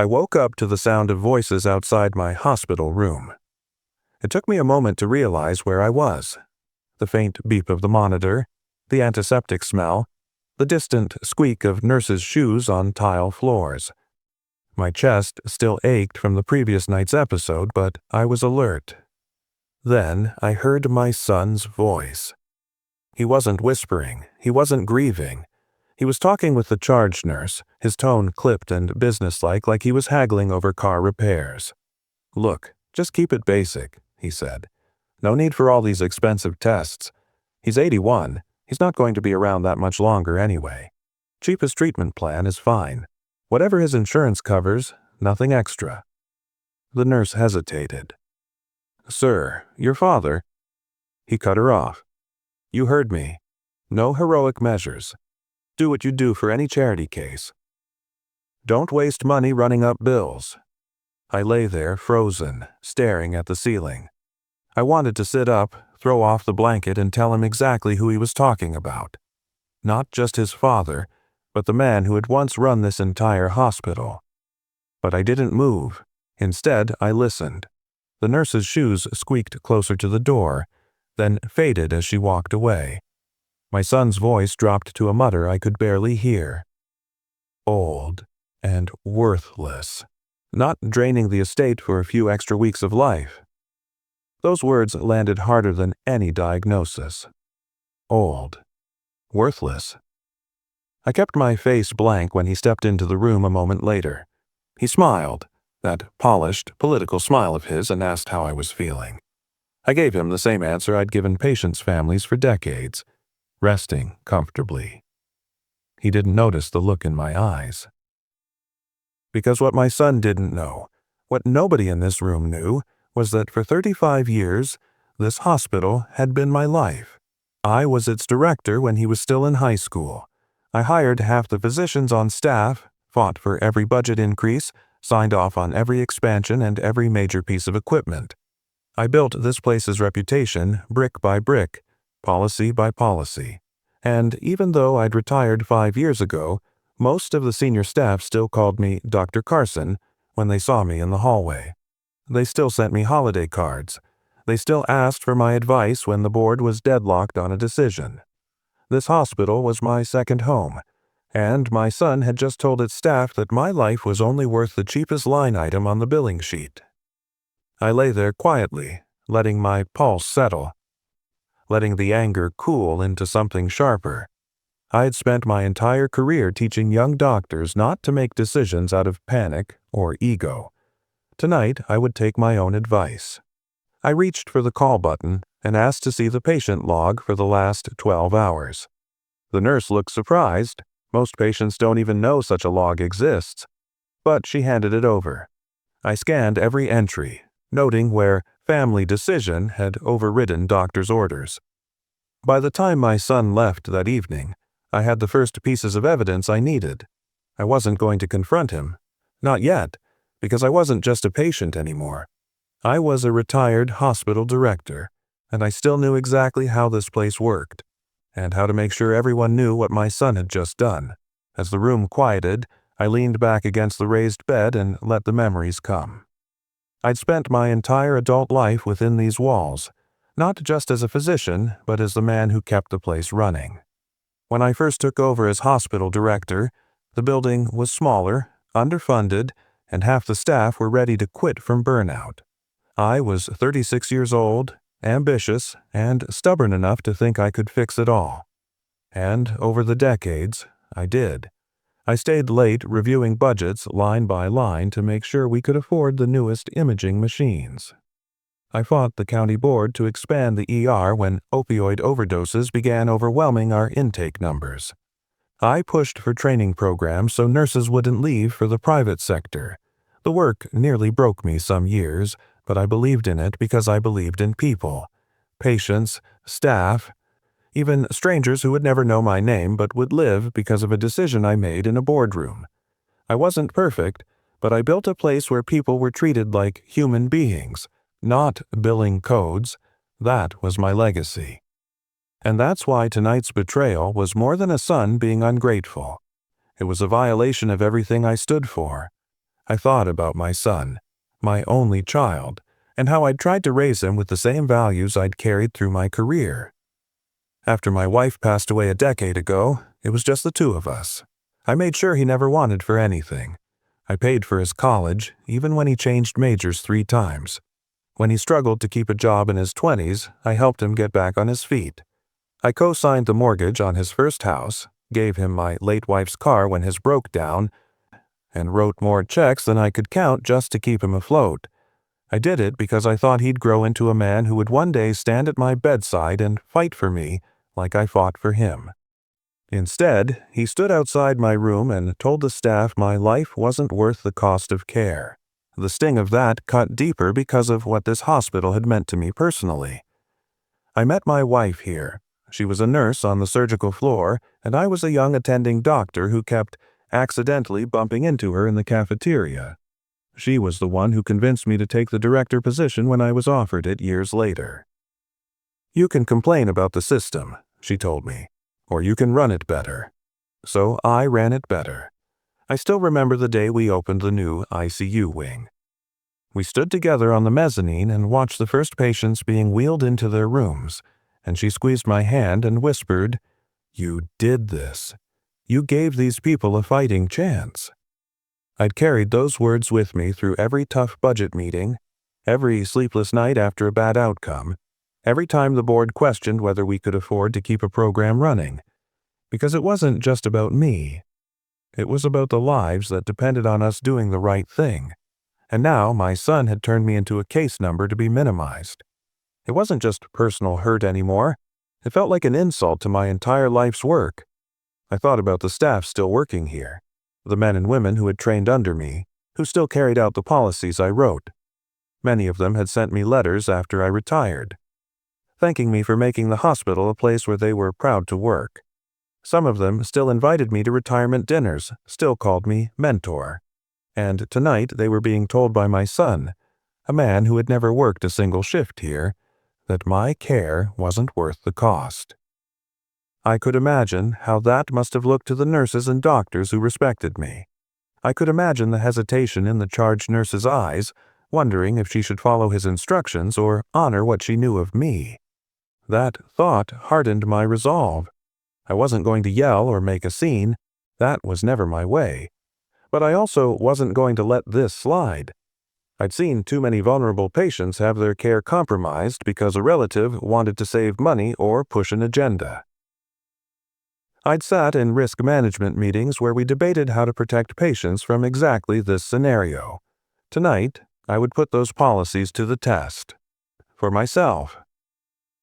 I woke up to the sound of voices outside my hospital room. It took me a moment to realize where I was. The faint beep of the monitor, the antiseptic smell, the distant squeak of nurses' shoes on tile floors. My chest still ached from the previous night's episode, but I was alert. Then I heard my son's voice. He wasn't whispering, he wasn't grieving. He was talking with the charge nurse, his tone clipped and businesslike, like he was haggling over car repairs. "Look, just keep it basic," he said. "No need for all these expensive tests. He's 81. He's not going to be around that much longer anyway. Cheapest treatment plan is fine. Whatever his insurance covers, nothing extra." The nurse hesitated. "Sir, your father—" He cut her off. "You heard me. No heroic measures. Do what you do for any charity case. Don't waste money running up bills." I lay there, frozen, staring at the ceiling. I wanted to sit up, throw off the blanket, and tell him exactly who he was talking about. Not just his father, but the man who had once run this entire hospital. But I didn't move. Instead, I listened. The nurse's shoes squeaked closer to the door, then faded as she walked away. My son's voice dropped to a mutter I could barely hear. Old and worthless. Not draining the estate for a few extra weeks of life. Those words landed harder than any diagnosis. Old. Worthless. I kept my face blank when he stepped into the room a moment later. He smiled, that polished, political smile of his, and asked how I was feeling. I gave him the same answer I'd given patients' families for decades. Resting comfortably. He didn't notice the look in my eyes. Because what my son didn't know, what nobody in this room knew, was that for 35 years, this hospital had been my life. I was its director when he was still in high school. I hired half the physicians on staff, fought for every budget increase, signed off on every expansion and every major piece of equipment. I built this place's reputation brick by brick, policy by policy. And even though I'd retired 5 years ago, most of the senior staff still called me Dr. Carson when they saw me in the hallway. They still sent me holiday cards. They still asked for my advice when the board was deadlocked on a decision. This hospital was my second home, and my son had just told its staff that my life was only worth the cheapest line item on the billing sheet. I lay there quietly, letting my pulse settle, letting the anger cool into something sharper. I had spent my entire career teaching young doctors not to make decisions out of panic or ego. Tonight, I would take my own advice. I reached for the call button and asked to see the patient log for the last 12 hours. The nurse looked surprised. Most patients don't even know such a log exists. But she handed it over. I scanned every entry, noting where family decision had overridden doctor's orders. By the time my son left that evening, I had the first pieces of evidence I needed. I wasn't going to confront him. Not yet, because I wasn't just a patient anymore. I was a retired hospital director, and I still knew exactly how this place worked, and how to make sure everyone knew what my son had just done. As the room quieted, I leaned back against the raised bed and let the memories come. I'd spent my entire adult life within these walls, not just as a physician, but as the man who kept the place running. When I first took over as hospital director, the building was smaller, underfunded, and half the staff were ready to quit from burnout. I was 36 years old, ambitious, and stubborn enough to think I could fix it all. And over the decades, I did. I stayed late reviewing budgets line by line to make sure we could afford the newest imaging machines. I fought the county board to expand the ER when opioid overdoses began overwhelming our intake numbers. I pushed for training programs so nurses wouldn't leave for the private sector. The work nearly broke me some years, but I believed in it because I believed in people. Patients, staff, even strangers who would never know my name but would live because of a decision I made in a boardroom. I wasn't perfect, but I built a place where people were treated like human beings, not billing codes. That was my legacy. And that's why tonight's betrayal was more than a son being ungrateful. It was a violation of everything I stood for. I thought about my son, my only child, and how I'd tried to raise him with the same values I'd carried through my career. After my wife passed away a decade ago, it was just the two of us. I made sure he never wanted for anything. I paid for his college, even when he changed majors 3 times. When he struggled to keep a job in his 20s, I helped him get back on his feet. I co-signed the mortgage on his first house, gave him my late wife's car when his broke down, and wrote more checks than I could count just to keep him afloat. I did it because I thought he'd grow into a man who would one day stand at my bedside and fight for me like I fought for him. Instead, he stood outside my room and told the staff my life wasn't worth the cost of care. The sting of that cut deeper because of what this hospital had meant to me personally. I met my wife here. She was a nurse on the surgical floor, and I was a young attending doctor who kept accidentally bumping into her in the cafeteria. She was the one who convinced me to take the director position when I was offered it years later. "You can complain about the system," she told me, "or you can run it better." So I ran it better. I still remember the day we opened the new ICU wing. We stood together on the mezzanine and watched the first patients being wheeled into their rooms, and she squeezed my hand and whispered, "You did this. You gave these people a fighting chance." I'd carried those words with me through every tough budget meeting, every sleepless night after a bad outcome, every time the board questioned whether we could afford to keep a program running. Because it wasn't just about me. It was about the lives that depended on us doing the right thing. And now my son had turned me into a case number to be minimized. It wasn't just personal hurt anymore. It felt like an insult to my entire life's work. I thought about the staff still working here, the men and women who had trained under me, who still carried out the policies I wrote. Many of them had sent me letters after I retired, thanking me for making the hospital a place where they were proud to work. Some of them still invited me to retirement dinners, still called me mentor. And tonight they were being told by my son, a man who had never worked a single shift here, that my care wasn't worth the cost. I could imagine how that must have looked to the nurses and doctors who respected me. I could imagine the hesitation in the charge nurse's eyes, wondering if she should follow his instructions or honor what she knew of me. That thought hardened my resolve. I wasn't going to yell or make a scene. That was never my way. But I also wasn't going to let this slide. I'd seen too many vulnerable patients have their care compromised because a relative wanted to save money or push an agenda. I'd sat in risk management meetings where we debated how to protect patients from exactly this scenario. Tonight, I would put those policies to the test. For myself.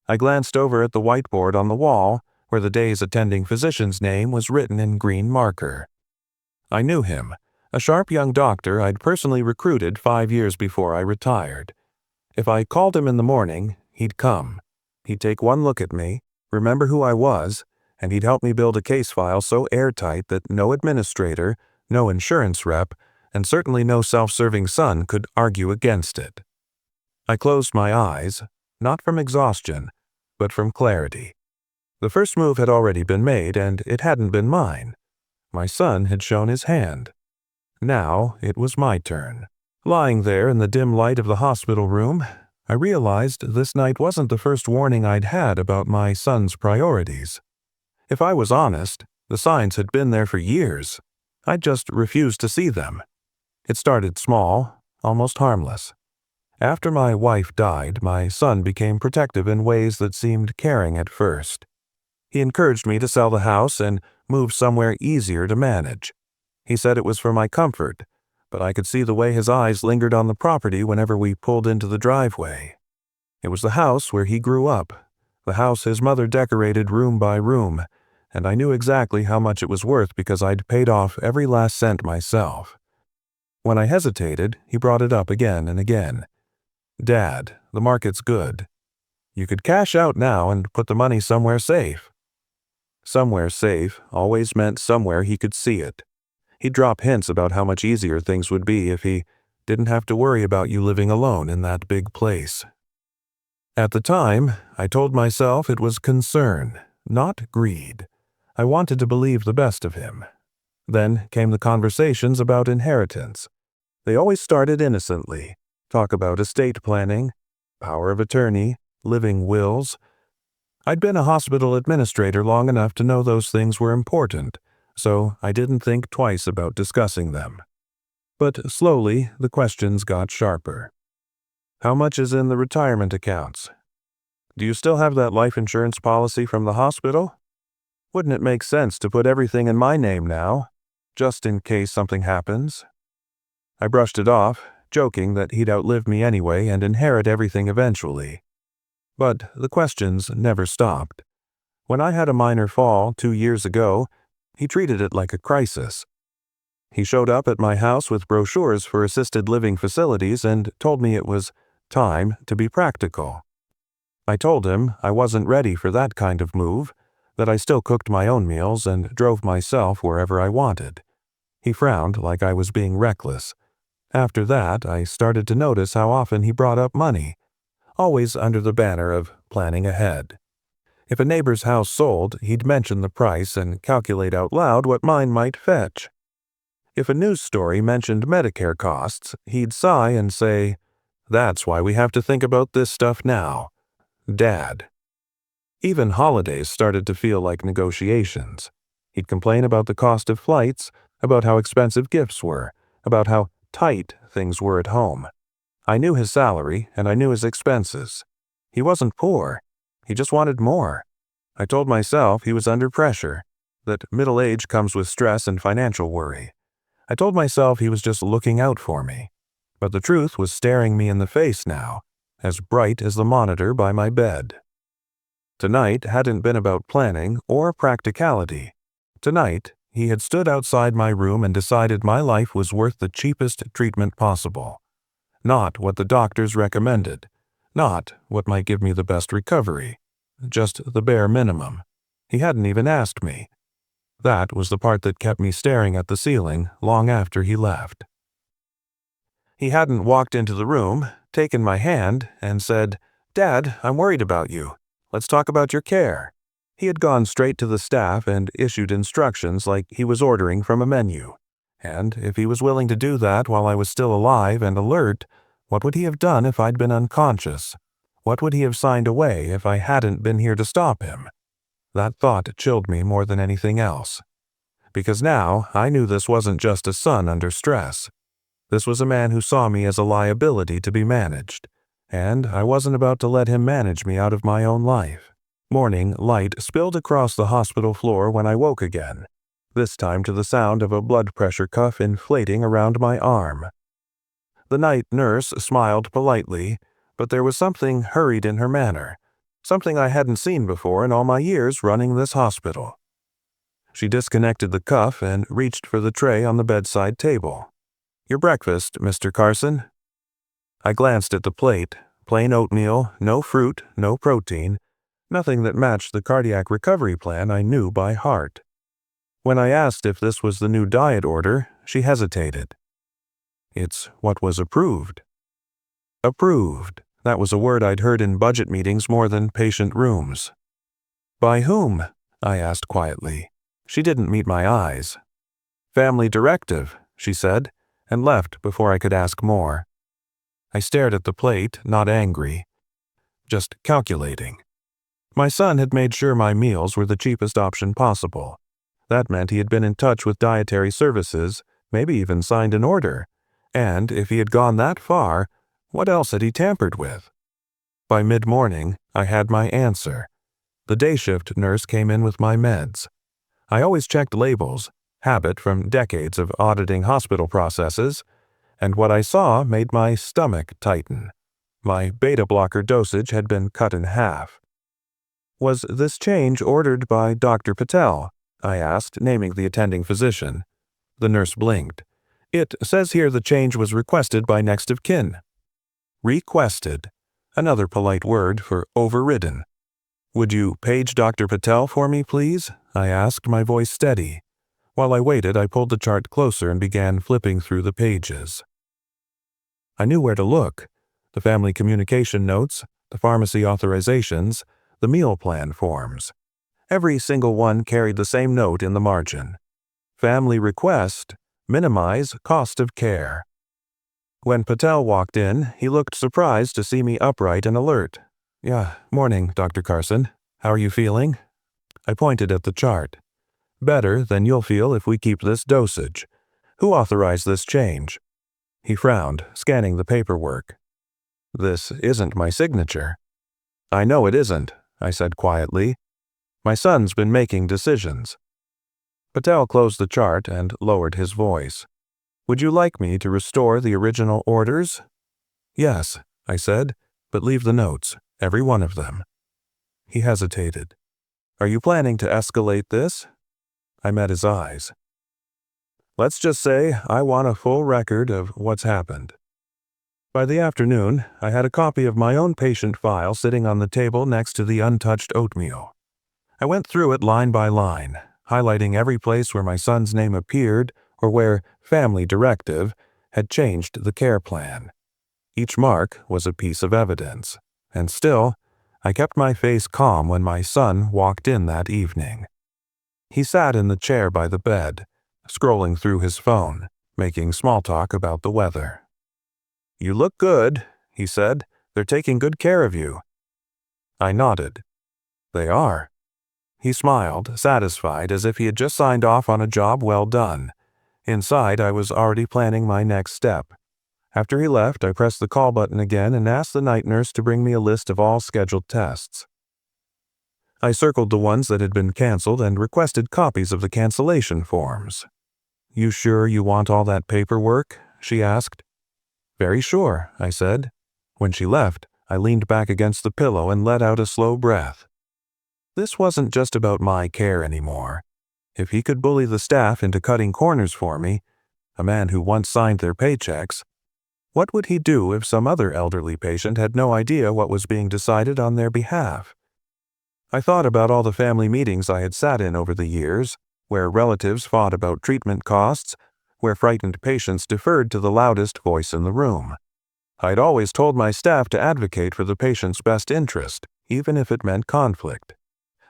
I glanced over at the whiteboard on the wall, where the day's attending physician's name was written in green marker. I knew him, a sharp young doctor I'd personally recruited 5 years before I retired. If I called him in the morning, he'd come. He'd take one look at me, remember who I was, and he'd help me build a case file so airtight that no administrator, no insurance rep, and certainly no self-serving son could argue against it. I closed my eyes, not from exhaustion, but from clarity. The first move had already been made, and it hadn't been mine. My son had shown his hand. Now it was my turn. Lying there in the dim light of the hospital room, I realized this night wasn't the first warning I'd had about my son's priorities. If I was honest, the signs had been there for years. I'd just refused to see them. It started small, almost harmless. After my wife died, my son became protective in ways that seemed caring at first. He encouraged me to sell the house and move somewhere easier to manage. He said it was for my comfort, but I could see the way his eyes lingered on the property whenever we pulled into the driveway. It was the house where he grew up, the house his mother decorated room by room, and I knew exactly how much it was worth because I'd paid off every last cent myself. When I hesitated, he brought it up again and again. "Dad, the market's good. You could cash out now and put the money somewhere safe." Somewhere safe always meant somewhere he could see it. He'd drop hints about how much easier things would be if he didn't have to worry about you living alone in that big place. At the time, I told myself it was concern, not greed. I wanted to believe the best of him. Then came the conversations about inheritance. They always started innocently. Talk about estate planning, power of attorney, living wills. I'd been a hospital administrator long enough to know those things were important, so I didn't think twice about discussing them. But slowly, the questions got sharper. How much is in the retirement accounts? Do you still have that life insurance policy from the hospital? Wouldn't it make sense to put everything in my name now, just in case something happens? I brushed it off, joking that he'd outlive me anyway and inherit everything eventually. But the questions never stopped. When I had a minor fall 2 years ago, he treated it like a crisis. He showed up at my house with brochures for assisted living facilities and told me it was time to be practical. I told him I wasn't ready for that kind of move, that I still cooked my own meals and drove myself wherever I wanted. He frowned like I was being reckless. After that, I started to notice how often he brought up money, always under the banner of planning ahead. If a neighbor's house sold, he'd mention the price and calculate out loud what mine might fetch. If a news story mentioned Medicare costs, he'd sigh and say, "That's why we have to think about this stuff now." Dad. Even holidays started to feel like negotiations. He'd complain about the cost of flights, about how expensive gifts were, about how tight things were at home. I knew his salary, and I knew his expenses. He wasn't poor. He just wanted more. I told myself he was under pressure, that middle age comes with stress and financial worry. I told myself he was just looking out for me. But the truth was staring me in the face now, as bright as the monitor by my bed. Tonight hadn't been about planning or practicality. Tonight, he had stood outside my room and decided my life was worth the cheapest treatment possible. Not what the doctors recommended, not what might give me the best recovery, just the bare minimum. He hadn't even asked me. That was the part that kept me staring at the ceiling long after he left. He hadn't walked into the room, taken my hand, and said, "Dad, I'm worried about you. Let's talk about your care." He had gone straight to the staff and issued instructions like he was ordering from a menu. And if he was willing to do that while I was still alive and alert, what would he have done if I'd been unconscious? What would he have signed away if I hadn't been here to stop him? That thought chilled me more than anything else. Because now I knew this wasn't just a son under stress. This was a man who saw me as a liability to be managed, and I wasn't about to let him manage me out of my own life. Morning light spilled across the hospital floor when I woke again, this time to the sound of a blood pressure cuff inflating around my arm. The night nurse smiled politely, but there was something hurried in her manner, something I hadn't seen before in all my years running this hospital. She disconnected the cuff and reached for the tray on the bedside table. "Your breakfast, Mr. Carson." I glanced at the plate. Plain oatmeal, no fruit, no protein, nothing that matched the cardiac recovery plan I knew by heart. When I asked if this was the new diet order, she hesitated. "It's what was approved." Approved. That was a word I'd heard in budget meetings more than patient rooms. "By whom?" I asked quietly. She didn't meet my eyes. "Family directive," she said, and left before I could ask more. I stared at the plate, not angry, just calculating. My son had made sure my meals were the cheapest option possible. That meant he had been in touch with dietary services, maybe even signed an order. And if he had gone that far, what else had he tampered with? By mid-morning, I had my answer. The day shift nurse came in with my meds. I always checked labels, habit from decades of auditing hospital processes, and what I saw made my stomach tighten. My beta blocker dosage had been cut in half. "Was this change ordered by Dr. Patel?" I asked, naming the attending physician. The nurse blinked. "It says here the change was requested by next of kin." Requested. Another polite word for overridden. "Would you page Dr. Patel for me, please?" I asked, my voice steady. While I waited, I pulled the chart closer and began flipping through the pages. I knew where to look. The family communication notes, the pharmacy authorizations, the meal plan forms. Every single one carried the same note in the margin. Family request, minimize cost of care. When Patel walked in, he looked surprised to see me upright and alert. "Yeah, morning, Dr. Carson. How are you feeling?" I pointed at the chart. "Better than you'll feel if we keep this dosage. Who authorized this change?" He frowned, scanning the paperwork. "This isn't my signature." "I know it isn't," I said quietly. "My son's been making decisions." Patel closed the chart and lowered his voice. "Would you like me to restore the original orders?" "Yes," I said, "but leave the notes, every one of them." He hesitated. "Are you planning to escalate this?" I met his eyes. "Let's just say I want a full record of what's happened." By the afternoon, I had a copy of my own patient file sitting on the table next to the untouched oatmeal. I went through it line by line, highlighting every place where my son's name appeared or where Family Directive had changed the care plan. Each mark was a piece of evidence, and still, I kept my face calm when my son walked in that evening. He sat in the chair by the bed, scrolling through his phone, making small talk about the weather. "You look good," he said. "They're taking good care of you." I nodded. "They are." He smiled, satisfied, as if he had just signed off on a job well done. Inside, I was already planning my next step. After he left, I pressed the call button again and asked the night nurse to bring me a list of all scheduled tests. I circled the ones that had been canceled and requested copies of the cancellation forms. "You sure you want all that paperwork?" she asked. "Very sure," I said. When she left, I leaned back against the pillow and let out a slow breath. This wasn't just about my care anymore. If he could bully the staff into cutting corners for me, a man who once signed their paychecks, what would he do if some other elderly patient had no idea what was being decided on their behalf? I thought about all the family meetings I had sat in over the years, where relatives fought about treatment costs, where frightened patients deferred to the loudest voice in the room. I'd always told my staff to advocate for the patient's best interest, even if it meant conflict.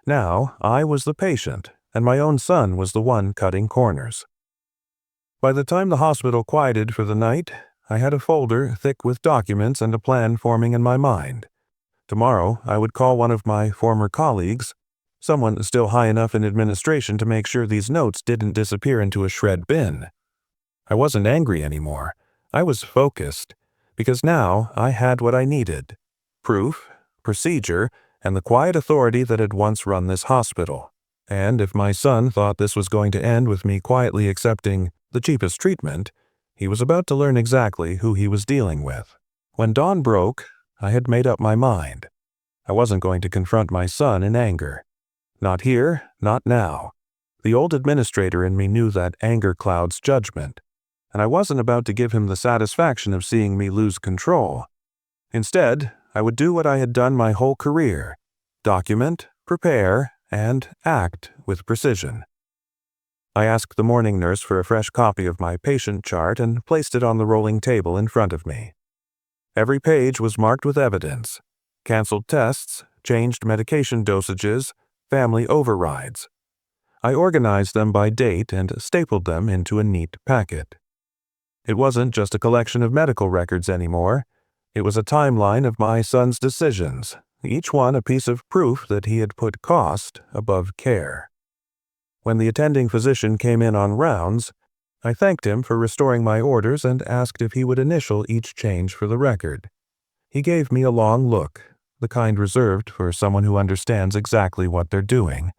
Now, I was the patient, and my own son was the one cutting corners. By the time the hospital quieted for the night, I had a folder thick with documents and a plan forming in my mind. Tomorrow, I would call one of my former colleagues, someone still high enough in administration to make sure these notes didn't disappear into a shred bin. I wasn't angry anymore. I was focused, because now I had what I needed: proof, procedure, and the quiet authority that had once run this hospital. And if my son thought this was going to end with me quietly accepting the cheapest treatment, he was about to learn exactly who he was dealing with. When dawn broke, I had made up my mind. I wasn't going to confront my son in anger. Not here, not now. The old administrator in me knew that anger clouds judgment, and I wasn't about to give him the satisfaction of seeing me lose control. Instead, I would do what I had done my whole career: document, prepare, and act with precision. I asked the morning nurse for a fresh copy of my patient chart and placed it on the rolling table in front of me. Every page was marked with evidence: canceled tests, changed medication dosages, family overrides. I organized them by date and stapled them into a neat packet. It wasn't just a collection of medical records anymore. It was a timeline of my son's decisions, each one a piece of proof that he had put cost above care. When the attending physician came in on rounds, I thanked him for restoring my orders and asked if he would initial each change for the record. He gave me a long look, the kind reserved for someone who understands exactly what they're doing,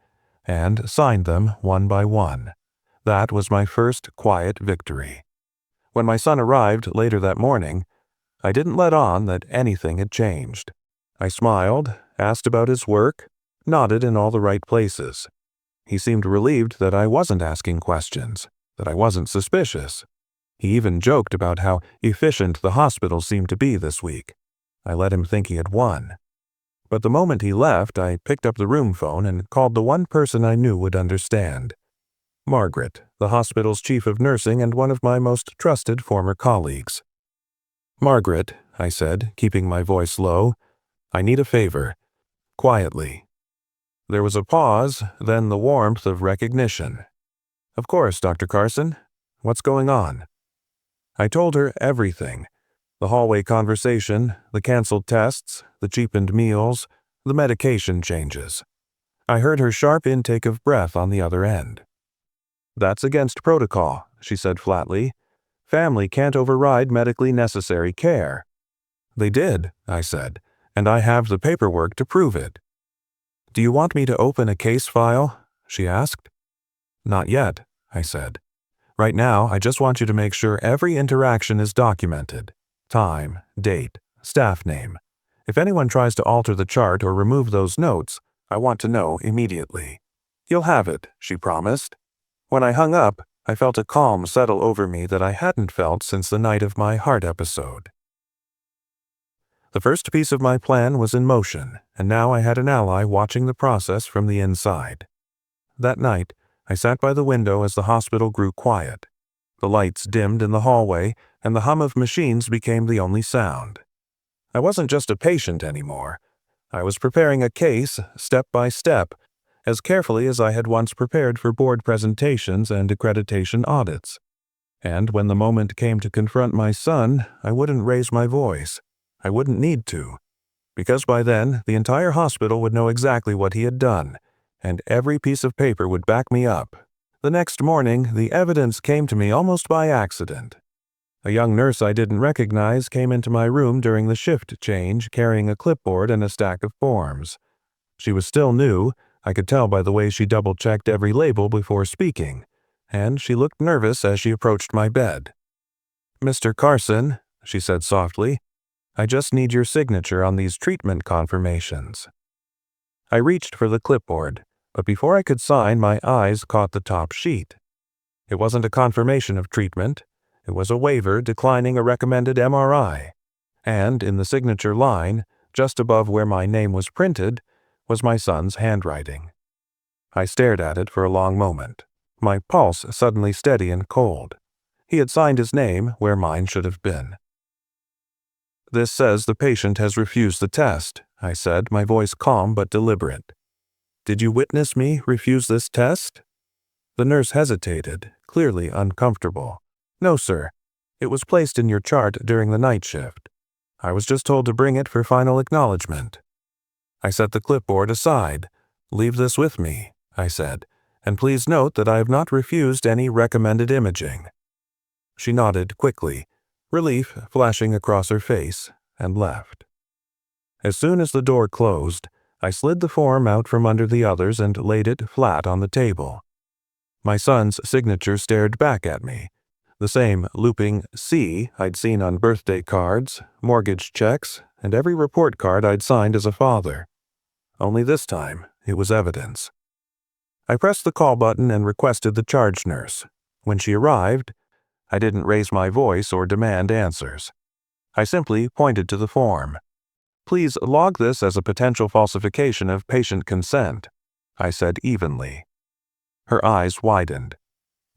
and signed them one by one. That was my first quiet victory. When my son arrived later that morning, I didn't let on that anything had changed. I smiled, asked about his work, nodded in all the right places. He seemed relieved that I wasn't asking questions, that I wasn't suspicious. He even joked about how efficient the hospital seemed to be this week. I let him think he had won. But the moment he left, I picked up the room phone and called the one person I knew would understand: Margaret, the hospital's chief of nursing and one of my most trusted former colleagues. "Margaret," I said, keeping my voice low, "I need a favor." Quietly. There was a pause, then the warmth of recognition. "Of course, Dr. Carson. What's going on?" I told her everything, The hallway conversation, the canceled tests, the cheapened meals, the medication changes. I heard her sharp intake of breath on the other end. "That's against protocol," she said flatly. "Family can't override medically necessary care." "They did," I said, "and I have the paperwork to prove it." "Do you want me to open a case file?" she asked. "Not yet," I said. "Right now, I just want you to make sure every interaction is documented. Time, date, staff name. If anyone tries to alter the chart or remove those notes, I want to know immediately." "You'll have it," she promised. When I hung up, I felt a calm settle over me that I hadn't felt since the night of my heart episode. The first piece of my plan was in motion, and now I had an ally watching the process from the inside. That night, I sat by the window as the hospital grew quiet. The lights dimmed in the hallway, and the hum of machines became the only sound. I wasn't just a patient anymore. I was preparing a case, step by step, as carefully as I had once prepared for board presentations and accreditation audits. And when the moment came to confront my son, I wouldn't raise my voice. I wouldn't need to, because by then the entire hospital would know exactly what he had done, and every piece of paper would back me up. The next morning, the evidence came to me almost by accident. A young nurse I didn't recognize came into my room during the shift change, carrying a clipboard and a stack of forms. She was still new. I could tell by the way she double-checked every label before speaking, and she looked nervous as she approached my bed. "Mr. Carson," she said softly, "I just need your signature on these treatment confirmations." I reached for the clipboard, but before I could sign, my eyes caught the top sheet. It wasn't a confirmation of treatment. It was a waiver declining a recommended MRI, and in the signature line, just above where my name was printed, was my son's handwriting. I stared at it for a long moment, my pulse suddenly steady and cold. He had signed his name where mine should have been. "This says the patient has refused the test," I said, my voice calm but deliberate. "Did you witness me refuse this test?" The nurse hesitated, clearly uncomfortable. "No, sir. It was placed in your chart during the night shift. I was just told to bring it for final acknowledgement." I set the clipboard aside. "Leave this with me," I said, "and please note that I have not refused any recommended imaging." She nodded quickly, relief flashing across her face, and left. As soon as the door closed, I slid the form out from under the others and laid it flat on the table. My son's signature stared back at me, the same looping C I'd seen on birthday cards, mortgage checks, and every report card I'd signed as a father. Only this time, it was evidence. I pressed the call button and requested the charge nurse. When she arrived, I didn't raise my voice or demand answers. I simply pointed to the form. "Please log this as a potential falsification of patient consent," I said evenly. Her eyes widened.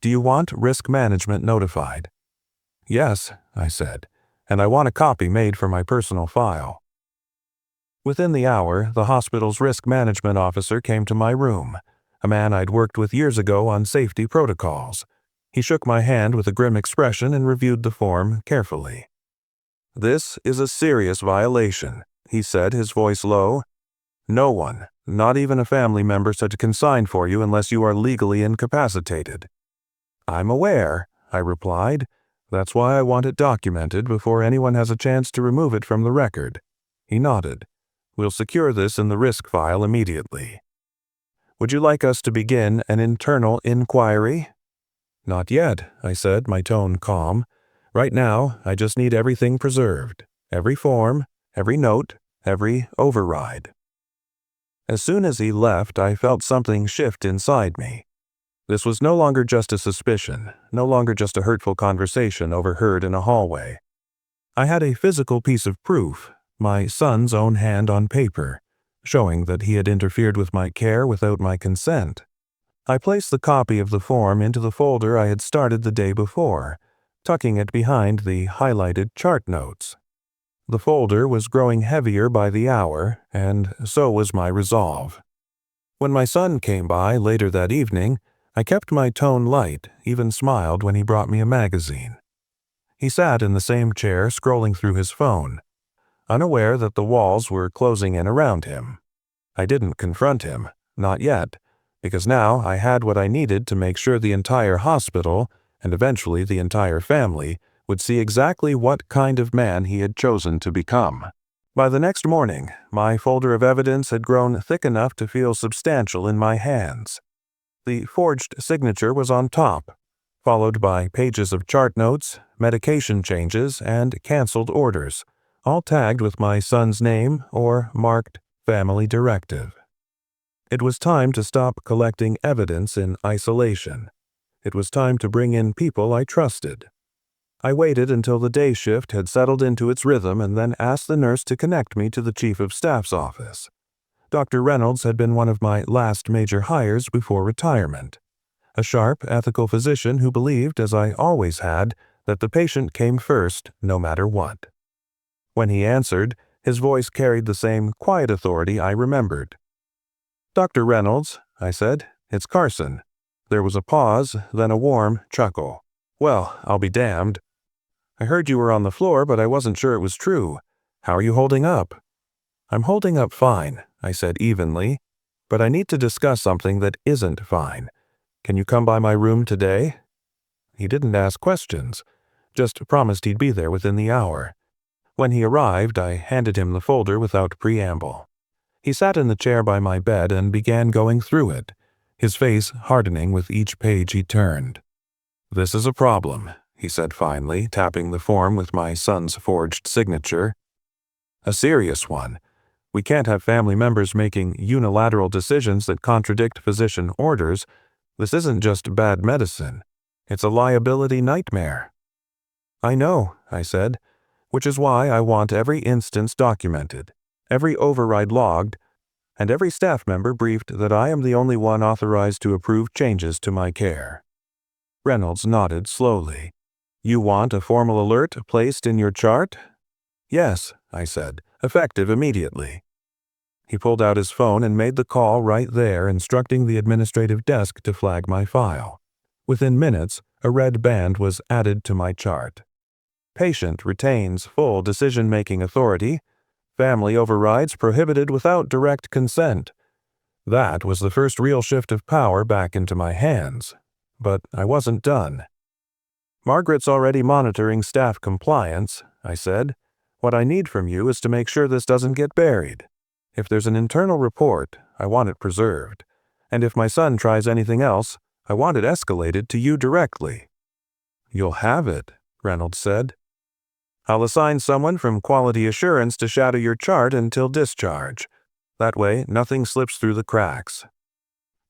"Do you want risk management notified?" "Yes," I said, "and I want a copy made for my personal file." Within the hour, the hospital's risk management officer came to my room, a man I'd worked with years ago on safety protocols. He shook my hand with a grim expression and reviewed the form carefully. "This is a serious violation," he said, his voice low. "No one, not even a family member, should consign for you unless you are legally incapacitated." "I'm aware," I replied. "That's why I want it documented before anyone has a chance to remove it from the record." He nodded. "We'll secure this in the risk file immediately." "Would you like us to begin an internal inquiry?" "Not yet," I said, my tone calm. "Right now, I just need everything preserved. Every form, every note, every override." As soon as he left, I felt something shift inside me. This was no longer just a suspicion, no longer just a hurtful conversation overheard in a hallway. I had a physical piece of proof, my son's own hand on paper, showing that he had interfered with my care without my consent. I placed the copy of the form into the folder I had started the day before, tucking it behind the highlighted chart notes. The folder was growing heavier by the hour, and so was my resolve. When my son came by later that evening, I kept my tone light, even smiled when he brought me a magazine. He sat in the same chair scrolling through his phone, unaware that the walls were closing in around him. I didn't confront him, not yet, because now I had what I needed to make sure the entire hospital, and eventually the entire family, would see exactly what kind of man he had chosen to become. By the next morning, my folder of evidence had grown thick enough to feel substantial in my hands. The forged signature was on top, followed by pages of chart notes, medication changes, and canceled orders, all tagged with my son's name or marked Family Directive. It was time to stop collecting evidence in isolation. It was time to bring in people I trusted. I waited until the day shift had settled into its rhythm and then asked the nurse to connect me to the Chief of Staff's office. Dr. Reynolds had been one of my last major hires before retirement. A sharp, ethical physician who believed, as I always had, that the patient came first, no matter what. When he answered, his voice carried the same quiet authority I remembered. "Dr. Reynolds," I said, "it's Carson." There was a pause, then a warm chuckle. "Well, I'll be damned. I heard you were on the floor, but I wasn't sure it was true. How are you holding up?" "I'm holding up fine," I said evenly, "but I need to discuss something that isn't fine. Can you come by my room today?" He didn't ask questions, just promised he'd be there within the hour. When he arrived, I handed him the folder without preamble. He sat in the chair by my bed and began going through it, his face hardening with each page he turned. "This is a problem," he said finally, tapping the form with my son's forged signature. "A serious one. We can't have family members making unilateral decisions that contradict physician orders. This isn't just bad medicine. It's a liability nightmare." "I know," I said, "which is why I want every instance documented, every override logged, and every staff member briefed that I am the only one authorized to approve changes to my care." Reynolds nodded slowly. "You want a formal alert placed in your chart?" "Yes," I said, "effective immediately." He pulled out his phone and made the call right there, instructing the administrative desk to flag my file. Within minutes, a red band was added to my chart. "Patient retains full decision-making authority. Family overrides prohibited without direct consent." That was the first real shift of power back into my hands. But I wasn't done. "Margaret's already monitoring staff compliance," I said. "What I need from you is to make sure this doesn't get buried. If there's an internal report, I want it preserved. And if my son tries anything else, I want it escalated to you directly." "You'll have it," Reynolds said. "I'll assign someone from quality assurance to shadow your chart until discharge. That way, nothing slips through the cracks."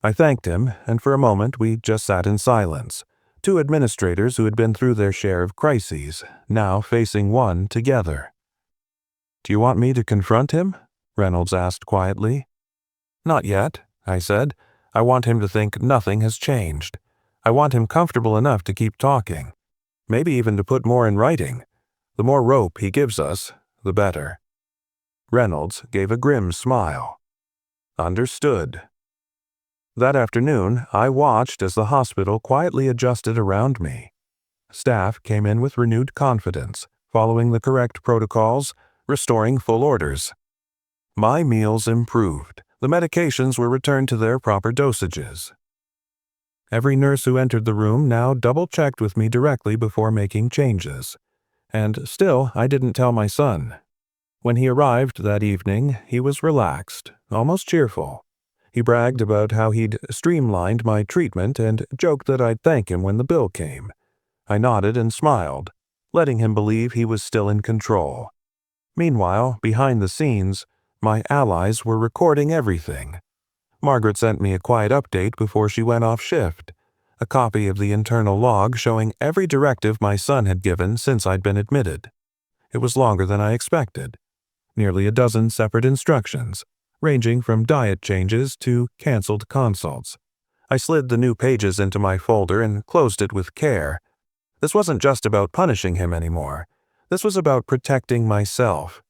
I thanked him, and for a moment we just sat in silence, two administrators who had been through their share of crises, now facing one together. "Do you want me to confront him?" Reynolds asked quietly. "Not yet," I said. "I want him to think nothing has changed. I want him comfortable enough to keep talking, maybe even to put more in writing. The more rope he gives us, the better." Reynolds gave a grim smile. "Understood." That afternoon, I watched as the hospital quietly adjusted around me. Staff came in with renewed confidence, following the correct protocols, restoring full orders. My meals improved. The medications were returned to their proper dosages. Every nurse who entered the room now double-checked with me directly before making changes. And still, I didn't tell my son. When he arrived that evening, he was relaxed, almost cheerful. He bragged about how he'd streamlined my treatment and joked that I'd thank him when the bill came. I nodded and smiled, letting him believe he was still in control. Meanwhile, behind the scenes, my allies were recording everything. Margaret sent me a quiet update before she went off shift, a copy of the internal log showing every directive my son had given since I'd been admitted. It was longer than I expected. Nearly a dozen separate instructions, ranging from diet changes to canceled consults. I slid the new pages into my folder and closed it with care. This wasn't just about punishing him anymore. This was about protecting myself.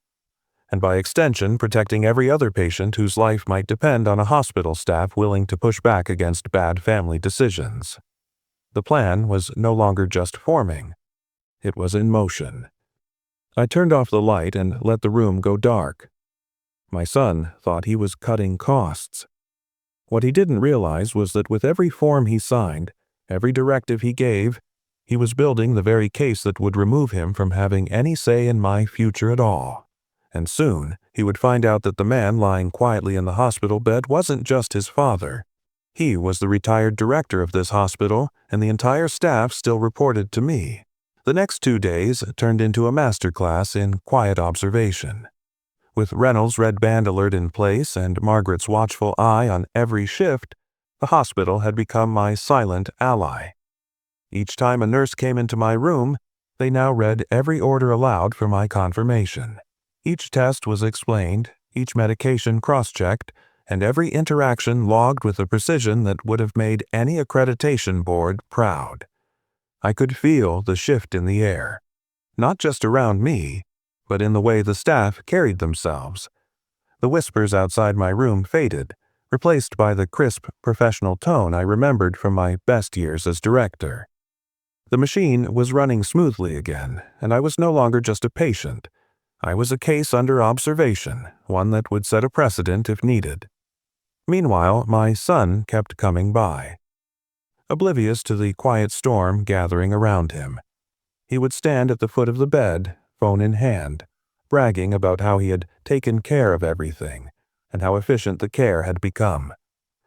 And by extension, protecting every other patient whose life might depend on a hospital staff willing to push back against bad family decisions. The plan was no longer just forming. It was in motion. I turned off the light and let the room go dark. My son thought he was cutting costs. What he didn't realize was that with every form he signed, every directive he gave, he was building the very case that would remove him from having any say in my future at all. And soon he would find out that the man lying quietly in the hospital bed wasn't just his father. He was the retired director of this hospital, and the entire staff still reported to me. The next 2 days turned into a master class in quiet observation. With Reynolds' red band alert in place and Margaret's watchful eye on every shift, the hospital had become my silent ally. Each time a nurse came into my room, they now read every order aloud for my confirmation. Each test was explained, each medication cross-checked, and every interaction logged with a precision that would have made any accreditation board proud. I could feel the shift in the air, not just around me, but in the way the staff carried themselves. The whispers outside my room faded, replaced by the crisp, professional tone I remembered from my best years as director. The machine was running smoothly again, and I was no longer just a patient. I was a case under observation, one that would set a precedent if needed. Meanwhile, my son kept coming by. Oblivious to the quiet storm gathering around him, he would stand at the foot of the bed, phone in hand, bragging about how he had taken care of everything and how efficient the care had become.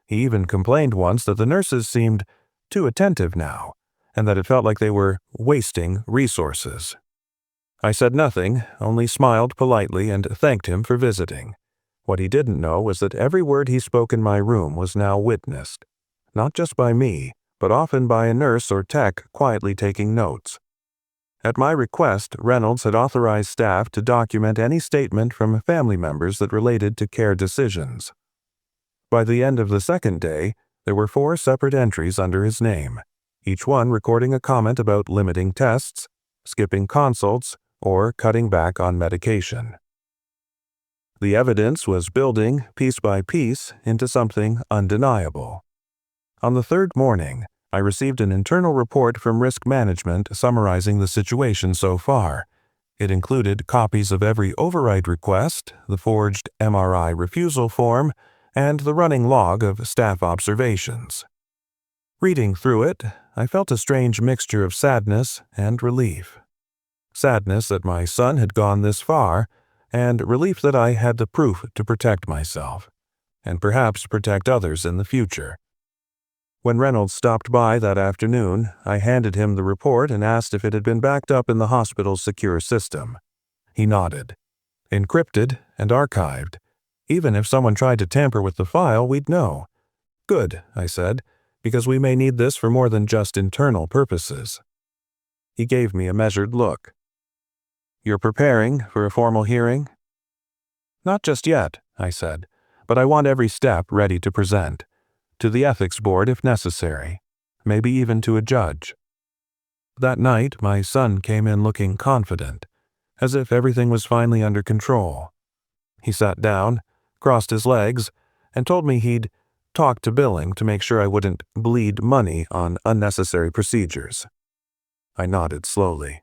He even complained once that the nurses seemed too attentive now, and that it felt like they were wasting resources. I said nothing, only smiled politely and thanked him for visiting. What he didn't know was that every word he spoke in my room was now witnessed, not just by me, but often by a nurse or tech quietly taking notes. At my request, Reynolds had authorized staff to document any statement from family members that related to care decisions. By the end of the second day, there were 4 separate entries under his name, each one recording a comment about limiting tests, skipping consults, or cutting back on medication. The evidence was building, piece by piece, into something undeniable. On the 3rd morning, I received an internal report from risk management summarizing the situation so far. It included copies of every override request, the forged MRI refusal form, and the running log of staff observations. Reading through it, I felt a strange mixture of sadness and relief. Sadness that my son had gone this far, and relief that I had the proof to protect myself, and perhaps protect others in the future. When Reynolds stopped by that afternoon, I handed him the report and asked if it had been backed up in the hospital's secure system. He nodded. Encrypted and archived. Even if someone tried to tamper with the file, we'd know. Good, I said, because we may need this for more than just internal purposes. He gave me a measured look. You're preparing for a formal hearing? Not just yet, I said, but I want every step ready to present. To the ethics board if necessary, maybe even to a judge. That night, my son came in looking confident, as if everything was finally under control. He sat down, crossed his legs, and told me he'd talk to billing to make sure I wouldn't bleed money on unnecessary procedures. I nodded slowly.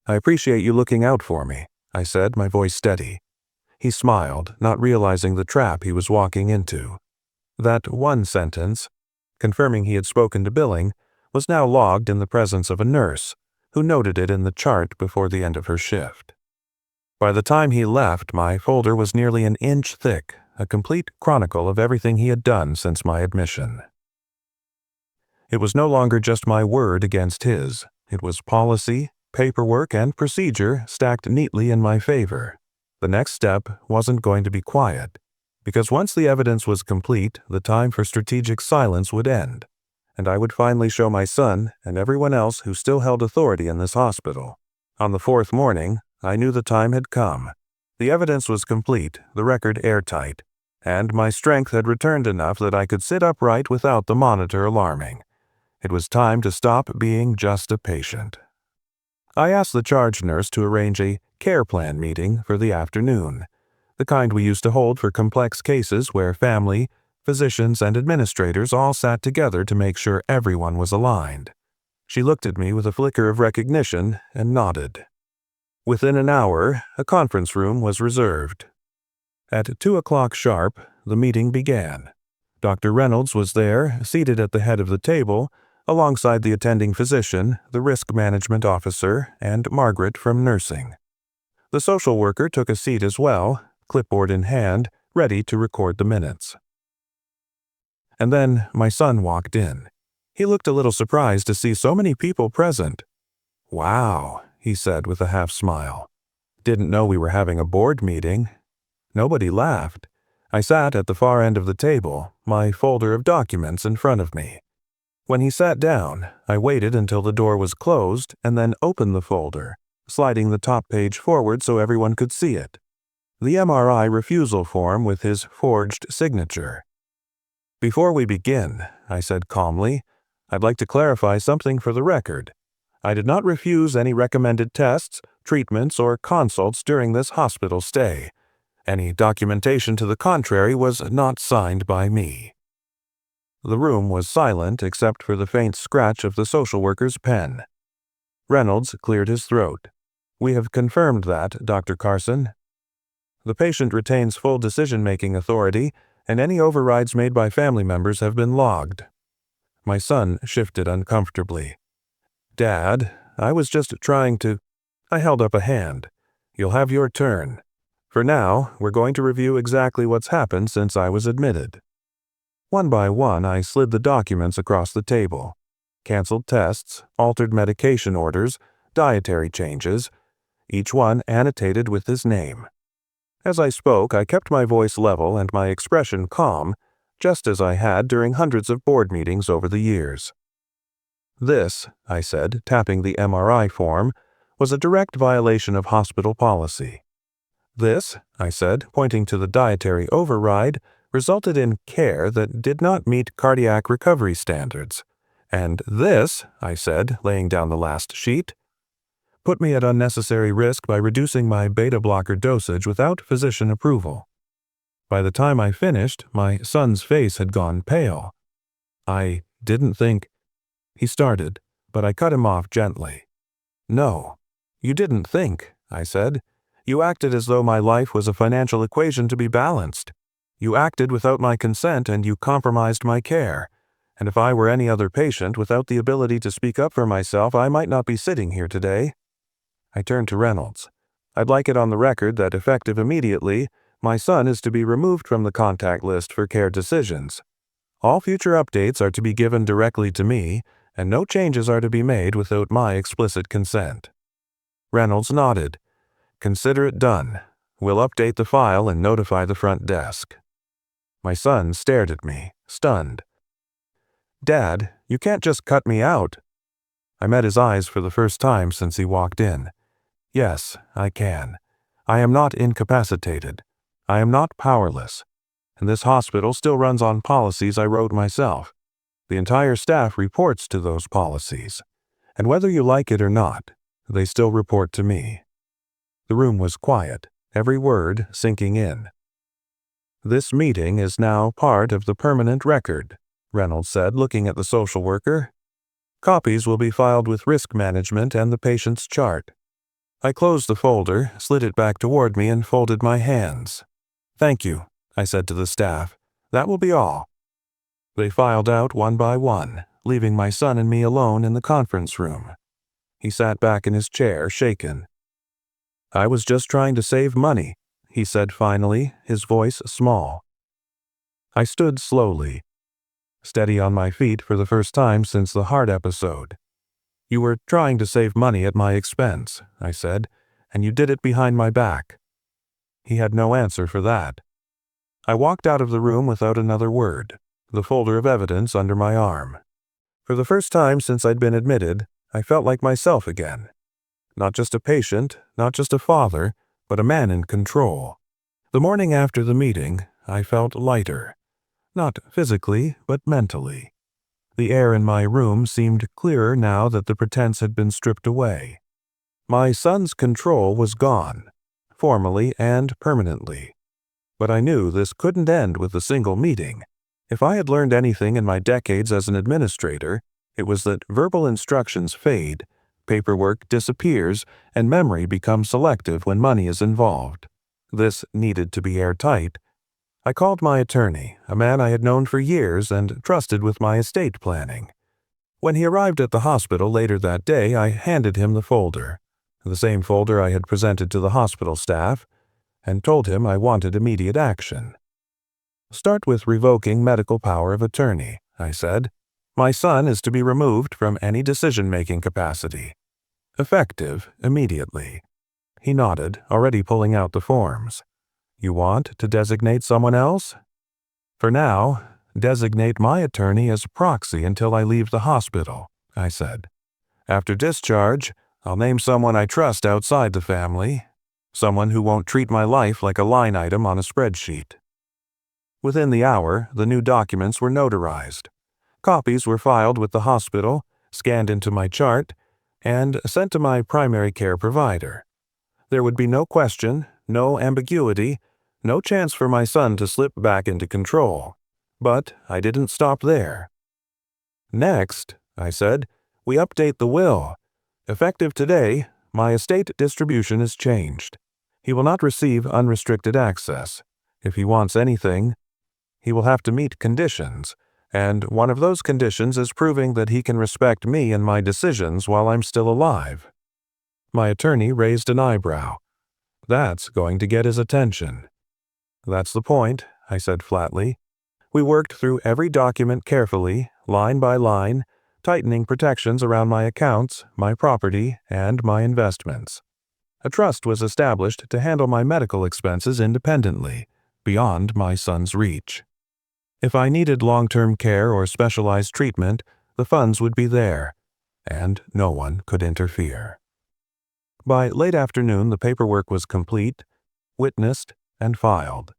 I appreciate you looking out for me, I said, my voice steady. He smiled, not realizing the trap he was walking into. That one sentence, confirming he had spoken to billing, was now logged in the presence of a nurse, who noted it in the chart before the end of her shift. By the time he left, my folder was nearly an inch thick, a complete chronicle of everything he had done since my admission. It was no longer just my word against his. It was policy, paperwork, and procedure stacked neatly in my favor. The next step wasn't going to be quiet, because once the evidence was complete, the time for strategic silence would end, and I would finally show my son and everyone else who still held authority in this hospital. On the 4th morning, I knew the time had come. The evidence was complete, the record airtight, and my strength had returned enough that I could sit upright without the monitor alarming. It was time to stop being just a patient. I asked the charge nurse to arrange a care plan meeting for the afternoon, the kind we used to hold for complex cases where family, physicians, and administrators all sat together to make sure everyone was aligned. She looked at me with a flicker of recognition and nodded. Within an hour, a conference room was reserved. At 2 o'clock sharp, the meeting began. Dr. Reynolds was there, seated at the head of the table, alongside the attending physician, the risk management officer, and Margaret from nursing. The social worker took a seat as well, clipboard in hand, ready to record the minutes. And then my son walked in. He looked a little surprised to see so many people present. "Wow," he said with a half smile. "Didn't know we were having a board meeting." Nobody laughed. I sat at the far end of the table, my folder of documents in front of me. When he sat down, I waited until the door was closed and then opened the folder, sliding the top page forward so everyone could see it. The MRI refusal form with his forged signature. "Before we begin," I said calmly, "I'd like to clarify something for the record. I did not refuse any recommended tests, treatments, or consults during this hospital stay. Any documentation to the contrary was not signed by me." The room was silent except for the faint scratch of the social worker's pen. Reynolds cleared his throat. "We have confirmed that, Dr. Carson. The patient retains full decision-making authority, and any overrides made by family members have been logged." My son shifted uncomfortably. "Dad, I was just trying to—" I held up a hand. "You'll have your turn. For now, we're going to review exactly what's happened since I was admitted." One by one, I slid the documents across the table. Canceled tests, altered medication orders, dietary changes, each one annotated with his name. As I spoke, I kept my voice level and my expression calm, just as I had during hundreds of board meetings over the years. "This," I said, tapping the MRI form, "was a direct violation of hospital policy. This," I said, pointing to the dietary override, "resulted in care that did not meet cardiac recovery standards. And this," I said, laying down the last sheet, "put me at unnecessary risk by reducing my beta blocker dosage without physician approval." By the time I finished, my son's face had gone pale. "I didn't think—" he started, but I cut him off gently. "No, you didn't think," I said. "You acted as though my life was a financial equation to be balanced. You acted without my consent and you compromised my care. And if I were any other patient without the ability to speak up for myself, I might not be sitting here today." I turned to Reynolds. "I'd like it on the record that effective immediately, my son is to be removed from the contact list for care decisions. All future updates are to be given directly to me, and no changes are to be made without my explicit consent." Reynolds nodded. "Consider it done. We'll update the file and notify the front desk." My son stared at me, stunned. "Dad, you can't just cut me out." I met his eyes for the first time since he walked in. "Yes, I can. I am not incapacitated. I am not powerless. And this hospital still runs on policies I wrote myself. The entire staff reports to those policies. And whether you like it or not, they still report to me." The room was quiet, every word sinking in. "This meeting is now part of the permanent record," Reynolds said, looking at the social worker. "Copies will be filed with risk management and the patient's chart." I closed the folder, slid it back toward me, and folded my hands. "Thank you," I said to the staff. "That will be all." They filed out one by one, leaving my son and me alone in the conference room. He sat back in his chair, shaken. "I was just trying to save money," he said finally, his voice small. I stood slowly, steady on my feet for the first time since the heart episode. "You were trying to save money at my expense," I said, "and you did it behind my back." He had no answer for that. I walked out of the room without another word, the folder of evidence under my arm. For the first time since I'd been admitted, I felt like myself again. Not just a patient, not just a father, but a man in control. The morning after the meeting, I felt lighter. Not physically, but mentally. The air in my room seemed clearer now that the pretense had been stripped away. My son's control was gone, formally and permanently. But I knew this couldn't end with a single meeting. If I had learned anything in my decades as an administrator, It was that verbal instructions fade, paperwork disappears, and memory becomes selective when money is involved. This needed to be airtight. I called my attorney, a man I had known for years and trusted with my estate planning. When he arrived at the hospital later that day, I handed him the folder, the same folder I had presented to the hospital staff, and told him I wanted immediate action. "Start with revoking medical power of attorney," I said. "My son is to be removed from any decision-making capacity. Effective immediately." He nodded, already pulling out the forms. "You want to designate someone else?" "For now, designate my attorney as proxy until I leave the hospital," I said. "After discharge, I'll name someone I trust outside the family, someone who won't treat my life like a line item on a spreadsheet." Within the hour, the new documents were notarized. Copies were filed with the hospital, scanned into my chart, and sent to my primary care provider. There would be no question, no ambiguity, no chance for my son to slip back into control. But I didn't stop there. "Next," I said, "we update the will. Effective today, my estate distribution is changed. He will not receive unrestricted access. If he wants anything, he will have to meet conditions, and one of those conditions is proving that he can respect me and my decisions while I'm still alive." My attorney raised an eyebrow. "That's going to get his attention." "That's the point," I said flatly. We worked through every document carefully, line by line, tightening protections around my accounts, my property, and my investments. A trust was established to handle my medical expenses independently, beyond my son's reach. If I needed long-term care or specialized treatment, the funds would be there, and no one could interfere. By late afternoon, the paperwork was complete, witnessed, and filed.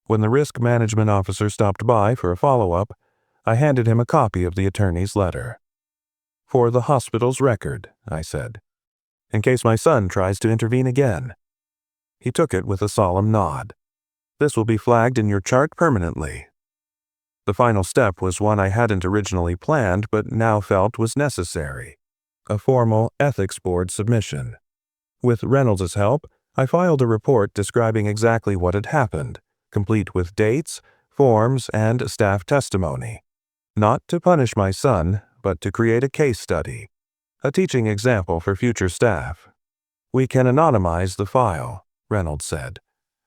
When the risk management officer stopped by for a follow-up, I handed him a copy of the attorney's letter. "For the hospital's record," I said, "in case my son tries to intervene again." He took it with a solemn nod. "This will be flagged in your chart permanently." The final step was one I hadn't originally planned but now felt was necessary: a formal ethics board submission. With Reynolds's help, I filed a report describing exactly what had happened, complete with dates, forms, and staff testimony. Not to punish my son, but to create a case study, a teaching example for future staff. "We can anonymize the file," Reynolds said,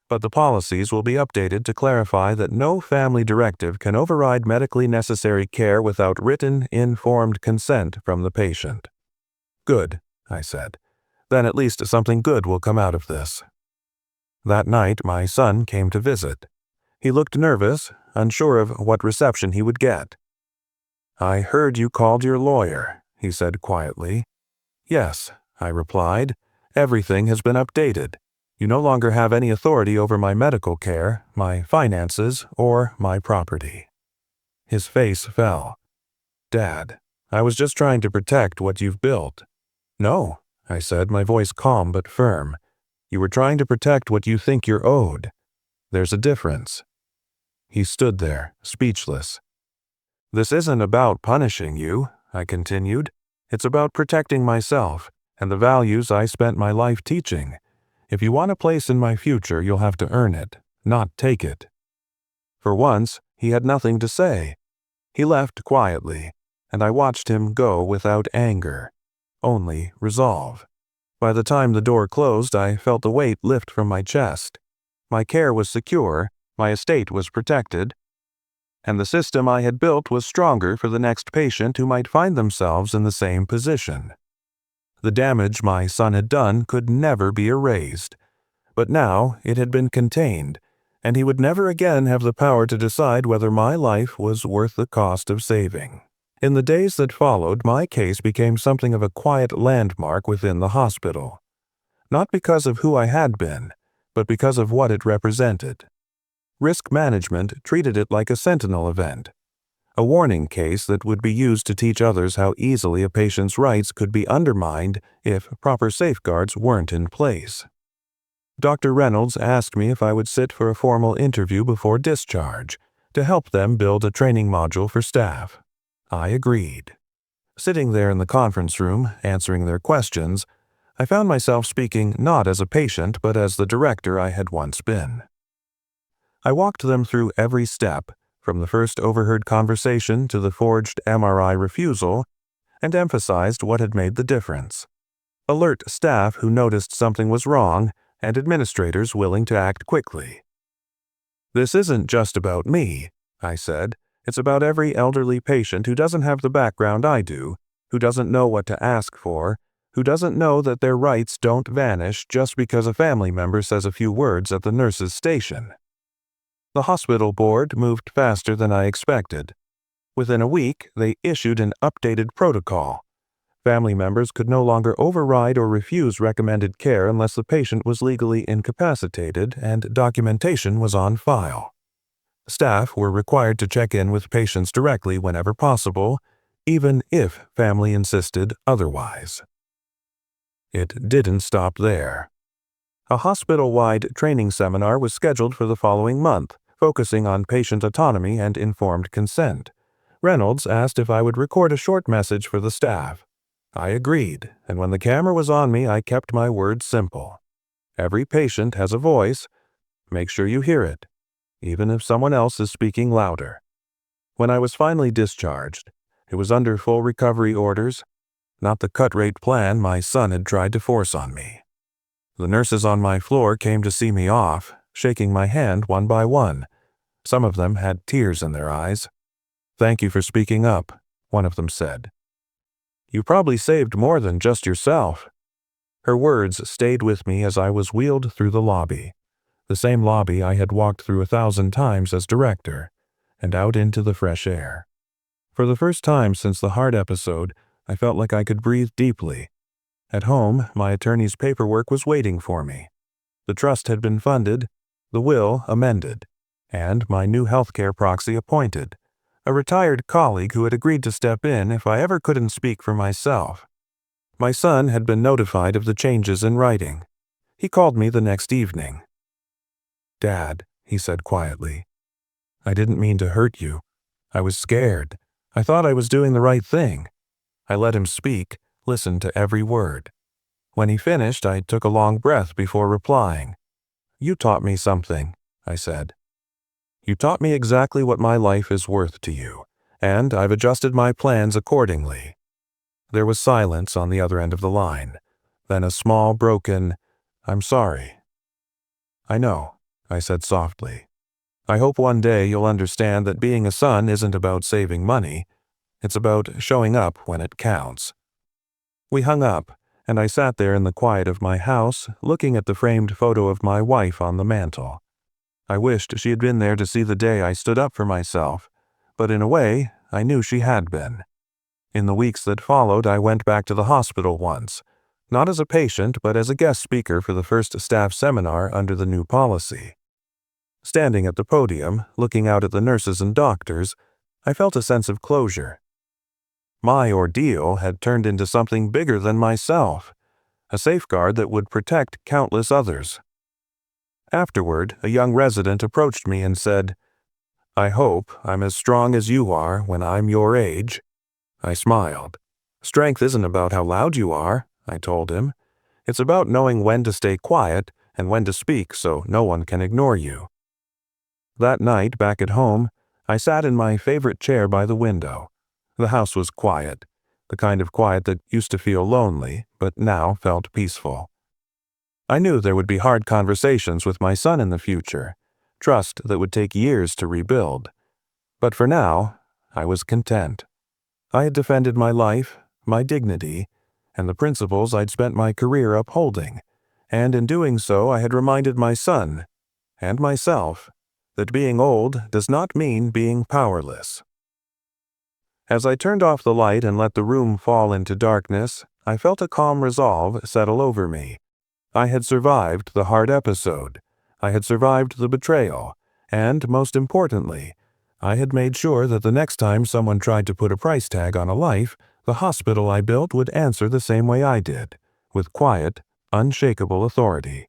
"but the policies will be updated to clarify that no family directive can override medically necessary care without written, informed consent from the patient." "Good," I said. "Then at least something good will come out of this." That night, my son came to visit. He looked nervous, unsure of what reception he would get. "I heard you called your lawyer," he said quietly. "Yes," I replied. "Everything has been updated. You no longer have any authority over my medical care, my finances, or my property." His face fell. "Dad, I was just trying to protect what you've built." "No," I said, my voice calm but firm. "You were trying to protect what you think you're owed. There's a difference." He stood there, speechless. "This isn't about punishing you," I continued. "It's about protecting myself and the values I spent my life teaching. If you want a place in my future, you'll have to earn it, not take it." For once, he had nothing to say. He left quietly, and I watched him go without anger, only resolve. By the time the door closed, I felt the weight lift from my chest. My care was secure, my estate was protected, and the system I had built was stronger for the next patient who might find themselves in the same position. The damage my son had done could never be erased, but now it had been contained, and he would never again have the power to decide whether my life was worth the cost of saving. In the days that followed, my case became something of a quiet landmark within the hospital, not because of who I had been, but because of what it represented. Risk management treated it like a sentinel event, a warning case that would be used to teach others how easily a patient's rights could be undermined if proper safeguards weren't in place. Dr. Reynolds asked me if I would sit for a formal interview before discharge to help them build a training module for staff. I agreed. Sitting there in the conference room, answering their questions, I found myself speaking not as a patient but as the director I had once been. I walked them through every step, from the first overheard conversation to the forged MRI refusal, and emphasized what had made the difference. Alert staff who noticed something was wrong, and administrators willing to act quickly. "This isn't just about me," I said. "It's about every elderly patient who doesn't have the background I do, who doesn't know what to ask for, who doesn't know that their rights don't vanish just because a family member says a few words at the nurse's station." The hospital board moved faster than I expected. Within a week, they issued an updated protocol. Family members could no longer override or refuse recommended care unless the patient was legally incapacitated and documentation was on file. Staff were required to check in with patients directly whenever possible, even if family insisted otherwise. It didn't stop there. A hospital-wide training seminar was scheduled for the following month, focusing on patient autonomy and informed consent. Reynolds asked if I would record a short message for the staff. I agreed, and when the camera was on me, I kept my words simple. Every patient has a voice. Make sure you hear it, even if someone else is speaking louder. When I was finally discharged, it was under full recovery orders, not the cut-rate plan my son had tried to force on me. The nurses on my floor came to see me off, shaking my hand one by one. Some of them had tears in their eyes. "Thank you for speaking up," one of them said. "You probably saved more than just yourself." Her words stayed with me as I was wheeled through the lobby, the same lobby I had walked through 1,000 times as director, and out into the fresh air. For the first time since the heart episode, I felt like I could breathe deeply. At home, my attorney's paperwork was waiting for me. The trust had been funded, the will amended, and my new healthcare proxy appointed, a retired colleague who had agreed to step in if I ever couldn't speak for myself. My son had been notified of the changes in writing. He called me the next evening. "Dad," he said quietly, "I didn't mean to hurt you. I was scared. I thought I was doing the right thing." I let him speak, listened to every word. When he finished, I took a long breath before replying. "You taught me something," I said. "You taught me exactly what my life is worth to you, and I've adjusted my plans accordingly." There was silence on the other end of the line, then a small, broken, "I'm sorry." "I know," I said softly. "I hope one day you'll understand that being a son isn't about saving money. It's about showing up when it counts." We hung up, and I sat there in the quiet of my house, looking at the framed photo of my wife on the mantel. I wished she had been there to see the day I stood up for myself, but in a way, I knew she had been. In the weeks that followed, I went back to the hospital once, not as a patient but as a guest speaker for the first staff seminar under the new policy. Standing at the podium, looking out at the nurses and doctors, I felt a sense of closure. My ordeal had turned into something bigger than myself, a safeguard that would protect countless others. Afterward, a young resident approached me and said, "I hope I'm as strong as you are when I'm your age." I smiled. "Strength isn't about how loud you are," I told him. "It's about knowing when to stay quiet and when to speak so no one can ignore you." That night, back at home, I sat in my favorite chair by the window. The house was quiet, the kind of quiet that used to feel lonely, but now felt peaceful. I knew there would be hard conversations with my son in the future, trust that would take years to rebuild. But for now, I was content. I had defended my life, my dignity, and the principles I'd spent my career upholding, and in doing so I had reminded my son, and myself, that being old does not mean being powerless. As I turned off the light and let the room fall into darkness, I felt a calm resolve settle over me. I had survived the hard episode. I had survived the betrayal. And, most importantly, I had made sure that the next time someone tried to put a price tag on a life, the hospital I built would answer the same way I did, with quiet, unshakable authority.